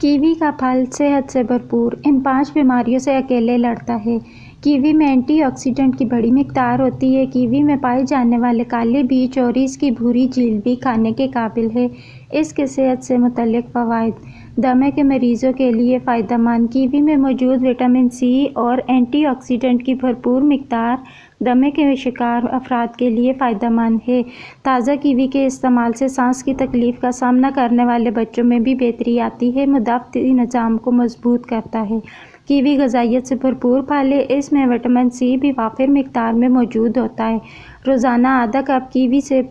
Kiwi का फल सेहत से भरपूर इन 5 बीमारियों से अकेले लड़ता है। कीवी में एंटीऑक्सीडेंट की बड़ी मिकदार होती है। कीवी में पाए जाने वाले काले बीज और इसकी भूरी झील भी खाने के काबिल है। इसके सेहत से मुतल्लिक फ़वाइद: दमे के मरीज़ों के लिए फ़ायदेमंद: कीवी में मौजूद विटामिन सी और एंटीऑक्सीडेंट की भरपूर मिकदार दमे के शिकार अफराद के लिए फ़ायदेमंद है। ताज़ा कीवी के इस्तेमाल से सांस की तकलीफ़ का सामना करने वाले बच्चों में भी बेहतरी आती है। मुदाफ़ती निज़ाम को मजबूत करता है। कीवी ग़िज़ाइयत से भरपूर फल है। इसमें विटामिन सी भी वाफ़िर मिकदार में मौजूद होता है। रोज़ाना आधा कप कीवी से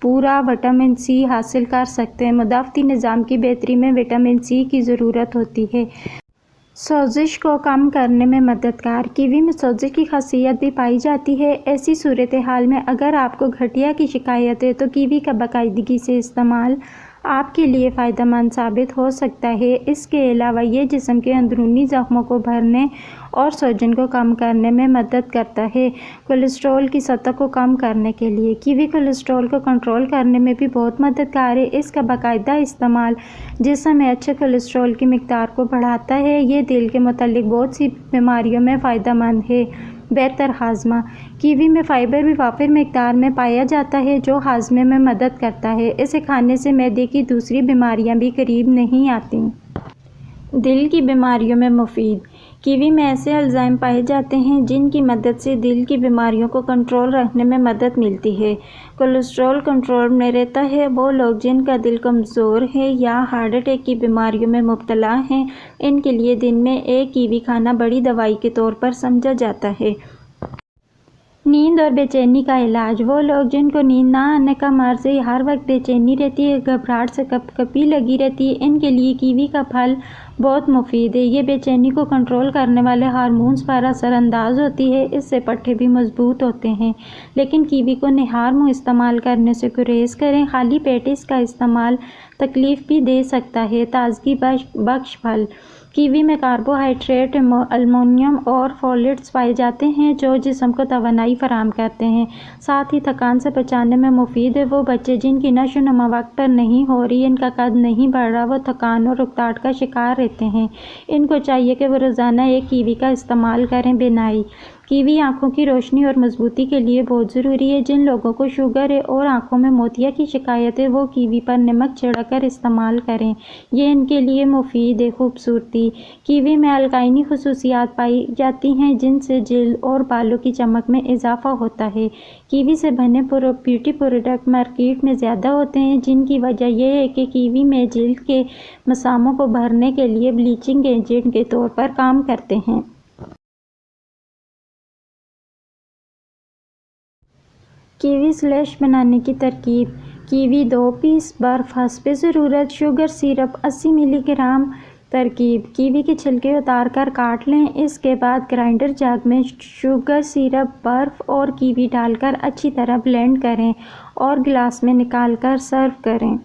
पूरा विटामिन सी हासिल कर सकते हैं। मुदाफ़ती निज़ाम की बेहतरी में विटामिन सी की ज़रूरत होती है। सोजिश को कम करने में मददगार: कीवी में सोजिश की खासियत भी पाई जाती है। ऐसी सूरत हाल में अगर आपको गठिया की शिकायत है तो कीवी का बाकायदगी से इस्तेमाल आपके लिए फ़ायदेमंद साबित हो सकता है। इसके अलावा ये जिस्म के अंदरूनी ज़ख्मों को भरने और सूजन को कम करने में मदद करता है। कोलेस्ट्रॉल की सतह को कम करने के लिए कीवी कोलेस्ट्रॉल को कंट्रोल करने में भी बहुत मददगार है। इसका बाकायदा इस्तेमाल जिस्म में अच्छे कोलेस्ट्रॉल की मिकदार को बढ़ाता है। ये दिल के मुतल्लिक बहुत सी बीमारियों में फ़ायदेमंद है। बेहतर हाजमा: कीवी में फ़ाइबर भी वाफ़िर मिकदार में पाया जाता है जो हाजमे में मदद करता है। इसे खाने से मैदे की दूसरी बीमारियां भी करीब नहीं आती। दिल की बीमारियों में मुफीद: कीवी में ऐसे एंजाइम पाए जाते हैं जिनकी मदद से दिल की बीमारियों को कंट्रोल रखने में मदद मिलती है। कोलेस्ट्रॉल कंट्रोल में रहता है। वो लोग जिनका दिल कमज़ोर है या हार्ट अटैक की बीमारियों में मुब्तला हैं, इनके लिए दिन में एक कीवी खाना बड़ी दवाई के तौर पर समझा जाता है। नींद और बेचैनी का इलाज: वो लोग जिनको नींद ना आने का मर्ज़ है, हर वक्त बेचैनी रहती है, घबराहट से कँपकँपी लगी रहती है, इनके लिए कीवी का फल बहुत मुफीद है। ये बेचैनी को कंट्रोल करने वाले हार्मोन्स पर असरअंदाज होती है। इससे पट्टे भी मजबूत होते हैं। लेकिन कीवी को निहार मुँह इस्तेमाल करने से गुरेज करें। खाली पेट इसका इस्तेमाल तकलीफ़ भी दे सकता है। ताजगी बख्श फल: कीवी में कार्बोहाइड्रेट, अमोनियम और फोलेट्स पाए जाते हैं जो जिस्म को तवानाई फराहम करते हैं। साथ ही थकान से बचाने में मुफीद है। वो बच्चे जिनकी नशो-नुमा वक्त पर नहीं हो रही, इनका कद नहीं बढ़ रहा, वो थकान और उकताहट का शिकार रहते हैं, इनको चाहिए कि वो रोज़ाना एक कीवी का इस्तेमाल करें। बिनाई: कीवी आँखों की रोशनी और मजबूती के लिए बहुत ज़रूरी है। जिन लोगों को शुगर है और आँखों में मोतिया की शिकायत है, वो कीवी पर नमक छिड़ककर इस्तेमाल करें। ये इनके लिए मुफीद है। खूबसूरती: कीवी में अल्काइनी खुसूसियात पाई जाती हैं जिनसे जिल्द और बालों की चमक में इजाफा होता है। कीवी से बने ब्यूटी प्रोडक्ट मार्केट में ज़्यादा होते हैं, जिनकी वजह यह है कि कीवी में जिल्द के मसामों को भरने के लिए ब्लीचिंग एजेंट के तौर पर काम करते हैं। कीवी स्लश बनाने की तरकीब: कीवी 2 पीस, बर्फ़ हस्बे ज़रूरत, शुगर सिरप 80 मिलीग्राम। तरकीब: कीवी के छिलके उतार कर काट लें। इसके बाद ग्राइंडर जग में शुगर सिरप, बर्फ़ और कीवी डालकर अच्छी तरह ब्लेंड करें और गिलास में निकाल कर सर्व करें।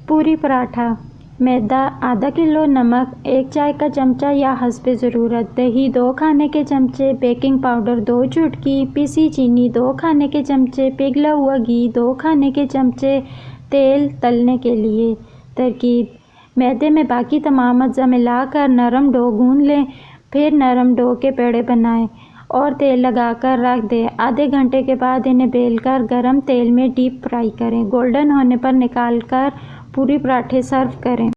पूरी पराठा: मैदा आधा किलो, नमक 1 चाय का चमचा या हस्बे ज़रूरत, दही 2 खाने के चमचे, बेकिंग पाउडर 2 चुटकी, पिसी चीनी 2 खाने के चमचे, पिघला हुआ घी 2 खाने के चमचे, तेल तलने के लिए। तरकीब: मैदे में बाकी तमाम अज्जा मिलाकर नरम डो गूंद लें। फिर नरम डो के पेड़े बनाएं और तेल लगाकर रख दें। आधे घंटे के बाद इन्हें बेलकर गरम तेल में डीप फ्राई करें। गोल्डन होने पर निकाल कर पूरी पराठे सर्व करें।